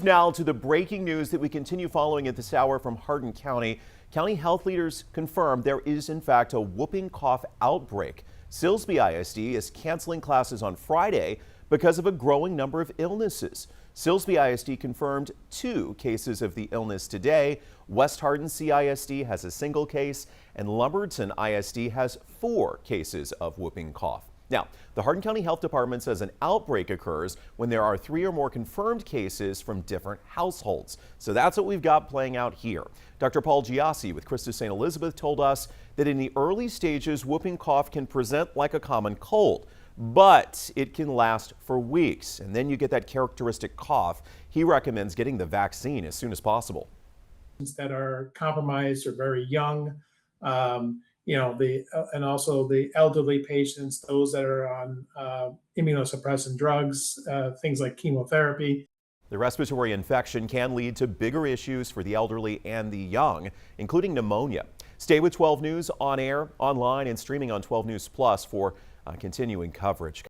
Now to the breaking news that we continue following at this hour from Hardin County. County health leaders confirm there is in fact a whooping cough outbreak. Silsbee ISD is canceling classes on Friday because of a growing number of illnesses. Silsbee ISD confirmed 2 cases of the illness today. West Hardin CISD has a single case, and Lumberton ISD has 4 cases of whooping cough. Now, the Hardin County Health Department says an outbreak occurs when there are 3 or more confirmed cases from different households. So that's what we've got playing out here. Dr. Paul Giassi with Christus St. Elizabeth told us that in the early stages, whooping cough can present like a common cold, but it can last for weeks. And then you get that characteristic cough. He recommends getting the vaccine as soon as possible. That are compromised or very young, and also the elderly patients, those that are on immunosuppressant drugs, things like chemotherapy. The respiratory infection can lead to bigger issues for the elderly and the young, including pneumonia. Stay with 12 News on air, online, and streaming on 12 News Plus for continuing coverage.